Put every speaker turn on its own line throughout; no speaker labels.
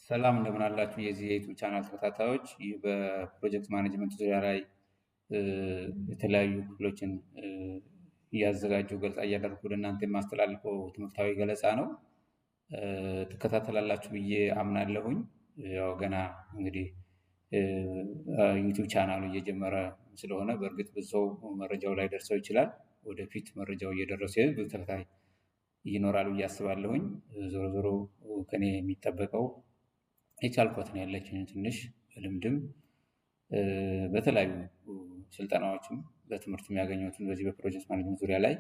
ሰላም እንደምን አላችሁ የዚህ የዩቲዩብ ቻናል ተከታታዮች። ይህ በፕሮጀክት ማኔጅመንት ዙሪያ ላይ የተለያዩ ክፍሎችን እያዘጋጁ ገለጻ እያደረኩ ወደ እናንተ የማስተላልፈው ትምህርታዊ ገለጻ ነው። ትከታተላላችሁ ብዬ አምናለሁኝ። ያው ገና እንግዲህ ዩቲዩብ ቻናሉ እየጀመረ ስለሆነ በእርግጥ ብዙ ሰው መረጃው ላይ ደርሰው ይችላል። ወደፊት መረጃው እየደረሰ ብዙ ተከታይ ይኖራል ብዬ አስባለሁኝ። ዞሮ ዞሮ ከኔ የሚጠበቀው የቻልኩትን ያለችኝ ትንሽ በልምድም በተለያዩ ስልጠናዎችም በትምህርት የሚያገኙትን በዚህ በፕሮጀክት ማኔጅመንት ዙሪያ ላይ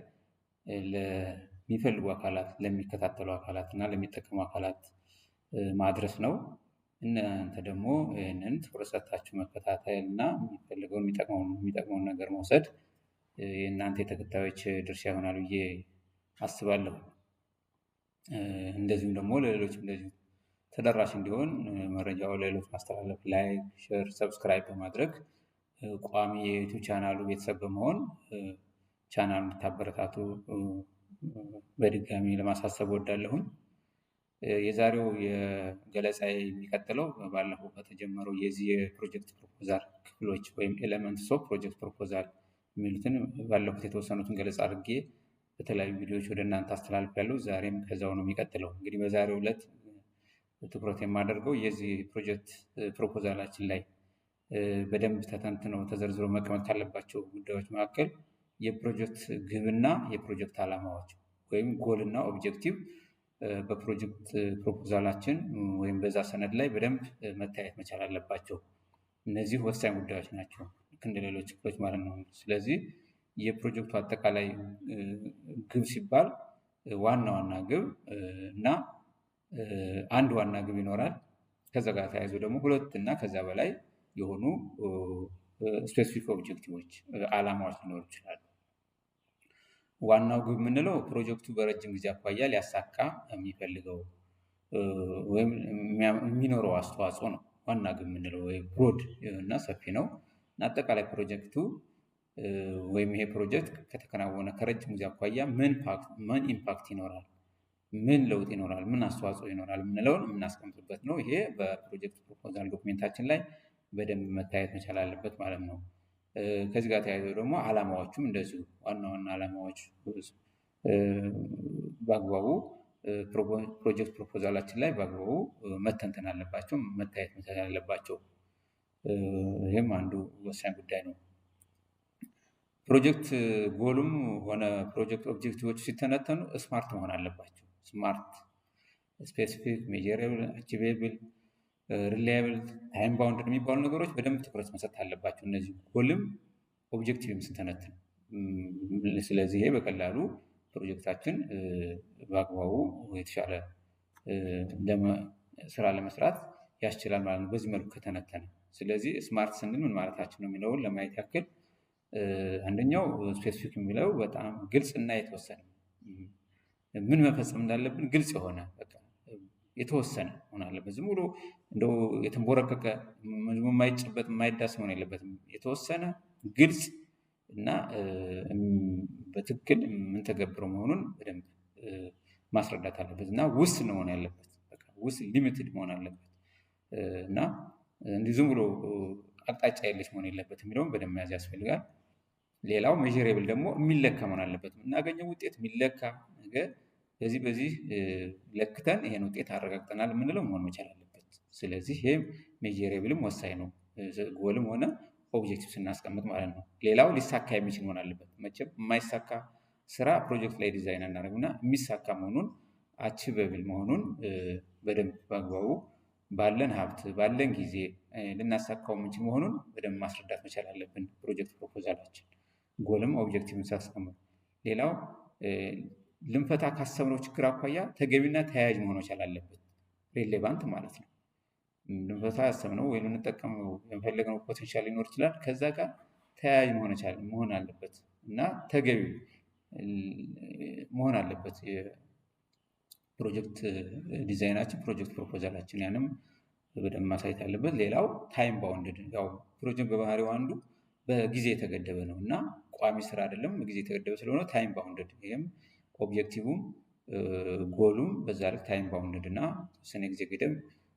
ለሚፈልጉ አካላት፣ ለሚከታተሉ አካላት እና ለሚጠቀሙ አካላት ማድረስ ነው። እናንተ ደግሞ ይህንን ትኩረት ሰጥታችሁ መከታተል እና የሚፈልገውን የሚጠቅመውን ነገር መውሰድ የእናንተ የተከታዮች ድርሻ ይሆናል ብዬ አስባለሁ። እንደዚሁም ደግሞ ለሌሎች እንደዚሁ ተደራሽ እንዲሆን መረጃው ለሌሎች ማስተላለፍ፣ ላይክ፣ ሼር፣ ሰብስክራይብ በማድረግ ቋሚ የዩቲዩብ ቻናሉ ቤተሰብ በመሆን ቻናል እንድታበረታቱ በድጋሚ ለማሳሰብ ወዳለሁኝ። የዛሬው የገለጻ የሚቀጥለው ባለፈው ከተጀመረው የዚህ የፕሮጀክት ፕሮፖዛል ክፍሎች ወይም ኤሌመንትስ ኦፍ ፕሮጀክት ፕሮፖዛል የሚሉትን ባለፉት የተወሰኑትን ገለጻ አድርጌ በተለያዩ ቪዲዮዎች ወደ እናንተ አስተላልፋለሁ። ዛሬም ከዛው ነው የሚቀጥለው። እንግዲህ በዛሬው ዕለት ትኩረት የማደርገው የዚህ ፕሮጀክት ፕሮፖዛላችን ላይ በደንብ ተተንትነው ተዘርዝሮ መቀመጥ ካለባቸው ጉዳዮች መካከል የፕሮጀክት ግብና የፕሮጀክት ዓላማዎች ወይም ጎል እና ኦብጀክቲቭ በፕሮጀክት ፕሮፖዛላችን ወይም በዛ ሰነድ ላይ በደንብ መታየት መቻል አለባቸው። እነዚህ ወሳኝ ጉዳዮች ናቸው፣ ልክ እንደ ሌሎች ክፍሎች ማለት ነው። ስለዚህ የፕሮጀክቱ አጠቃላይ ግብ ሲባል ዋና ዋና ግብ እና አንድ ዋና ግብ ይኖራል። ከዛ ጋር ተያይዞ ደግሞ ሁለት እና ከዛ በላይ የሆኑ ስፔሲፊክ ኦብጀክቲቮች ዓላማዎች ሊኖሩ ይችላሉ። ዋናው ግብ የምንለው ፕሮጀክቱ በረጅም ጊዜ አኳያ ሊያሳካ የሚፈልገው ወይም የሚኖረው አስተዋጽኦ ነው። ዋና ግብ የምንለው ወይም ብሮድ እና ሰፊ ነው እና አጠቃላይ ፕሮጀክቱ ወይም ይሄ ፕሮጀክት ከተከናወነ ከረጅም ጊዜ አኳያ ምን ኢምፓክት ይኖራል፣ ምን ለውጥ ይኖራል፣ ምን አስተዋጽኦ ይኖራል የምንለውን የምናስቀምጥበት ነው። ይሄ በፕሮጀክት ፕሮፖዛል ዶክሜንታችን ላይ በደንብ መታየት መቻል አለበት ማለት ነው። ከዚህ ጋር ተያይዘው ደግሞ ዓላማዎቹም እንደዚሁ ዋና ዋና ዓላማዎች በአግባቡ ፕሮጀክት ፕሮፖዛላችን ላይ በአግባቡ መተንተን አለባቸው፣ መታየት መቻል አለባቸው። ይህም አንዱ ወሳኝ ጉዳይ ነው። ፕሮጀክት ጎሉም ሆነ ፕሮጀክት ኦብጀክቲቮች ሲተነተኑ ስማርት መሆን አለባቸው። ስማርት፣ ስፔሲፊክ፣ ሜጀረብል፣ አቺቬብል፣ ሪላያብል፣ ታይም ባውንድ የሚባሉ ነገሮች በደንብ ትኩረት መሰጠት አለባቸው። እነዚህ ጎልም ኦብጀክቲቭም ስንተነትን። ስለዚህ ይሄ በቀላሉ ፕሮጀክታችን በአግባቡ የተሻለ ስራ ለመስራት ያስችላል ማለት ነው፣ በዚህ መልኩ ከተነተነ። ስለዚህ ስማርት ስንል ምን ማለታችን ነው የሚለውን ለማየት ያክል አንደኛው ስፔሲፊክ የሚለው በጣም ግልጽ እና የተወሰነ ምን መፈጸም እንዳለብን ግልጽ የሆነ የተወሰነ መሆን አለበት። ዝም ብሎ እንደው የተንቦረቀቀ የማይጨበጥ የማይዳስ መሆን የለበትም። የተወሰነ ግልጽ እና በትክክል የምንተገብረው መሆኑን በደንብ ማስረዳት አለበት እና ውስን መሆን ያለበት ውስን ሊሚትድ መሆን አለበት እና እንዲህ ዝም ብሎ አቅጣጫ የለሽ መሆን የለበት የሚለውን በደንብ መያዝ ያስፈልጋል። ሌላው ሜዥሬብል ደግሞ የሚለካ መሆን አለበት። የምናገኘው ውጤት የሚለካ ነገር በዚህ ለክተን ይሄን ውጤት አረጋግጠናል የምንለው መሆን መቻል አለበት። ስለዚህ ይሄ ሜዥሬብልም ወሳኝ ነው፣ ጎልም ሆነ ኦብጀክቲቭ ስናስቀምጥ ማለት ነው። ሌላው ሊሳካ የሚችል መሆን አለበት። መቼም የማይሳካ ስራ ፕሮጀክት ላይ ዲዛይን አናደርግና የሚሳካ መሆኑን አቺቨብል መሆኑን በደንብ በአግባቡ ባለን ሀብት ባለን ጊዜ ልናሳካው የምንችል መሆኑን በደንብ ማስረዳት መቻል አለብን ፕሮጀክት ፕሮፖዛላችን ጎልም ኦብጀክቲቭን ሳስቀምጥ። ሌላው ልንፈታ ካሰብነው ችግር አኳያ ተገቢና ተያያዥ መሆን መቻል አለበት፣ ሬሌቫንት ማለት ነው። ልንፈታ ያሰብነው ወይም ልንጠቀመው የፈለግነው ፖቴንሻል ሊኖር ይችላል፣ ከዛ ጋር ተያያዥ መሆን አለበት እና ተገቢ መሆን አለበት የፕሮጀክት ዲዛይናችን ፕሮጀክት ፕሮፖዛላችን፣ ያንም በደንብ ማሳየት አለበት። ሌላው ታይም ባውንድድ፣ ያው ፕሮጀክት በባህሪው አንዱ በጊዜ የተገደበ ነው እና ቋሚ ስራ አይደለም፣ በጊዜ የተገደበ ስለሆነ ታይም ባውንድድ። ይህም ኦብጀክቲቭም ጎሉም በዛ ልክ ታይም ባውንድድ እና ተወሰነ ጊዜ ገደብ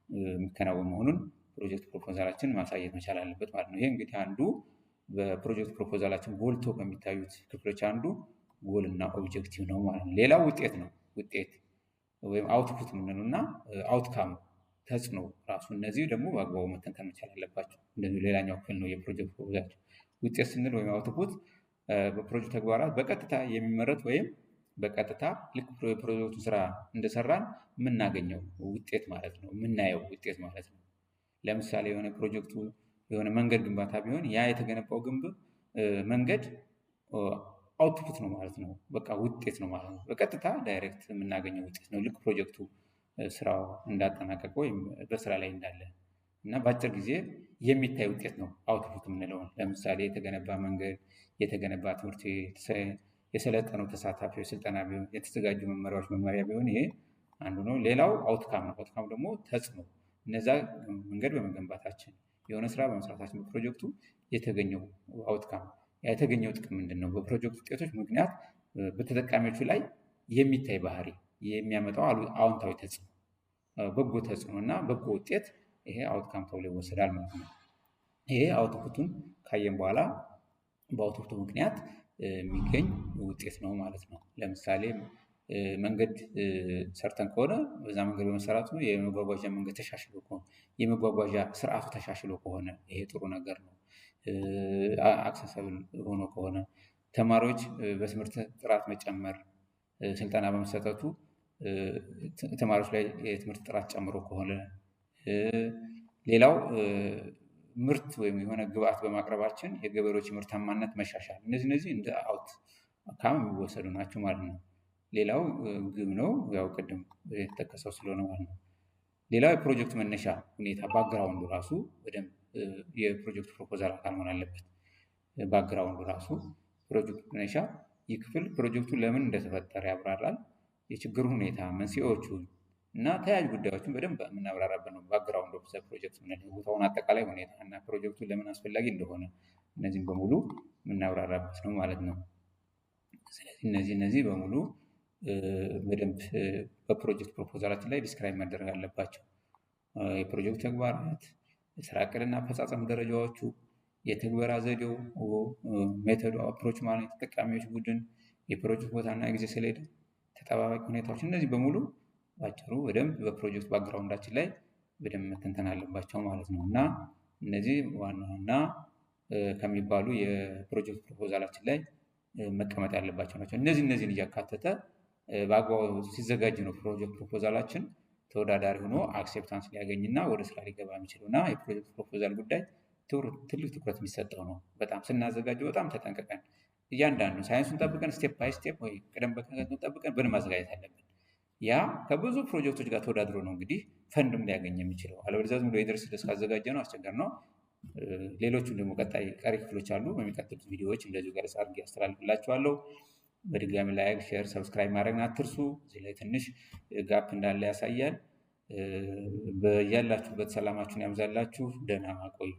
የሚከናወን መሆኑን ፕሮጀክት ፕሮፖዛላችን ማሳየት መቻል አለበት ማለት ነው። ይሄ እንግዲህ አንዱ በፕሮጀክት ፕሮፖዛላችን ጎልቶ ከሚታዩት ክፍሎች አንዱ ጎል እና ኦብጀክቲቭ ነው ማለት ነው። ሌላው ውጤት ነው። ውጤት ወይም አውትፑት የምንለው እና አውትካም ተጽዕኖ ራሱ እነዚህ ደግሞ በአግባቡ መተንተን መቻል አለባቸው። እንደዚሁ ሌላኛው ክፍል ነው የፕሮጀክት ፕሮፖዛል። ውጤት ስንል ወይም አውትፑት በፕሮጀክት ተግባራት በቀጥታ የሚመረት ወይም በቀጥታ ልክ የፕሮጀክቱ ስራ እንደሰራን የምናገኘው ውጤት ማለት ነው። የምናየው ውጤት ማለት ነው። ለምሳሌ የሆነ ፕሮጀክቱ የሆነ መንገድ ግንባታ ቢሆን ያ የተገነባው ግንብ መንገድ አውትፑት ነው ማለት ነው። በቃ ውጤት ነው ማለት ነው። በቀጥታ ዳይሬክት የምናገኘው ውጤት ነው። ልክ ፕሮጀክቱ ስራው እንዳጠናቀቀ ወይም በስራ ላይ እንዳለ እና በአጭር ጊዜ የሚታይ ውጤት ነው አውትፑት የምንለውን። ለምሳሌ የተገነባ መንገድ፣ የተገነባ ትምህርት ቤት፣ የሰለጠኑ ተሳታፊዎች ስልጠና ቢሆን፣ የተዘጋጁ መመሪያዎች መመሪያ ቢሆን ይሄ አንዱ ነው። ሌላው አውትካም ነው። አውትካም ደግሞ ተጽዕኖ፣ እነዛ መንገድ በመገንባታችን የሆነ ስራ በመስራታችን በፕሮጀክቱ የተገኘው አውትካም፣ የተገኘው ጥቅም ምንድን ነው? በፕሮጀክት ውጤቶች ምክንያት በተጠቃሚዎቹ ላይ የሚታይ ባህሪ የሚያመጣው አዎንታዊ ተጽዕኖ፣ በጎ ተጽዕኖ እና በጎ ውጤት ይሄ አውትካም ተብሎ ይወሰዳል ማለት ነው። ይሄ አውትፑቱን ካየን በኋላ በአውትፑቱ ምክንያት የሚገኝ ውጤት ነው ማለት ነው። ለምሳሌ መንገድ ሰርተን ከሆነ በዛ መንገድ በመሰራቱ የመጓጓዣ መንገድ ተሻሽሎ ከሆነ የመጓጓዣ ስርዓቱ ተሻሽሎ ከሆነ ይሄ ጥሩ ነገር ነው። አክሰሰብል ሆኖ ከሆነ ተማሪዎች በትምህርት ጥራት መጨመር ስልጠና በመሰጠቱ ተማሪዎች ላይ የትምህርት ጥራት ጨምሮ ከሆነ ሌላው ምርት ወይም የሆነ ግብአት በማቅረባችን የገበሬዎች ምርታማነት መሻሻል፣ እነዚህ እንደ አውትካም የሚወሰዱ ናቸው ማለት ነው። ሌላው ግብ ነው፣ ያው ቅድም የተጠቀሰው ስለሆነ ማለት ነው። ሌላው የፕሮጀክት መነሻ ሁኔታ ባክግራውንዱ ራሱ በደንብ የፕሮጀክት ፕሮፖዛል አካል መሆን አለበት። ባክግራውንዱ ራሱ ፕሮጀክት መነሻ ይህ ክፍል ፕሮጀክቱ ለምን እንደተፈጠረ ያብራራል። የችግሩ ሁኔታ፣ መንስኤዎቹ እና ተያያዥ ጉዳዮችን በደንብ የምናብራራበት ነው። ባክግራውንድ ኦፍ ዘ ፕሮጀክት የምንለው የቦታውን አጠቃላይ ሁኔታ እና ፕሮጀክቱ ለምን አስፈላጊ እንደሆነ እነዚህም በሙሉ የምናብራራበት ነው ማለት ነው። ስለዚህ እነዚህ በሙሉ በደንብ በፕሮጀክት ፕሮፖዛላችን ላይ ዲስክራይብ መደረግ አለባቸው። የፕሮጀክት ተግባራት፣ የስራ ዕቅድና አፈጻጸም ደረጃዎቹ፣ የትግበራ ዘዴው ሜቶዱ፣ አፕሮች ማለት የተጠቃሚዎች ቡድን፣ የፕሮጀክት ቦታና የጊዜ ሰሌዳ፣ ተጠባባቂ ሁኔታዎች፣ እነዚህ በሙሉ ባጭሩ በደንብ በፕሮጀክት ባክግራውንዳችን ላይ በደንብ መተንተን አለባቸው ማለት ነው። እና እነዚህ ዋና ዋና ከሚባሉ የፕሮጀክት ፕሮፖዛላችን ላይ መቀመጥ ያለባቸው ናቸው። እነዚህን እያካተተ በአግባቡ ሲዘጋጅ ነው ፕሮጀክት ፕሮፖዛላችን ተወዳዳሪ ሆኖ አክሴፕታንስ ሊያገኝና ወደ ስራ ሊገባ የሚችለው እና የፕሮጀክት ፕሮፖዛል ጉዳይ ትልቅ ትኩረት የሚሰጠው ነው። በጣም ስናዘጋጀው በጣም ተጠንቅቀን እያንዳንዱ ሳይንሱን ጠብቀን ስቴፕ ባይ ስቴፕ ወይ ቅደም ተከተሉን ጠብቀን በደንብ ማዘጋጀት አለብን። ያ ከብዙ ፕሮጀክቶች ጋር ተወዳድሮ ነው እንግዲህ ፈንድም ሊያገኝ የሚችለው። አለበለዚያ ዝም ብሎ የደርስ ደስ ካዘጋጀ ነው አስቸጋሪ ነው። ሌሎቹም ደግሞ ቀጣይ ቀሪ ክፍሎች አሉ። በሚቀጥሉት ቪዲዮዎች እንደዚሁ ገለጻ አድርጌ ያስተላልፍላችኋለሁ። በድጋሚ ላይክ፣ ሼር፣ ሰብስክራይብ ማድረግን አትርሱ። እዚህ ላይ ትንሽ ጋፕ እንዳለ ያሳያል። በያላችሁበት ሰላማችሁን ያብዛላችሁ። ደህና ቆዩ።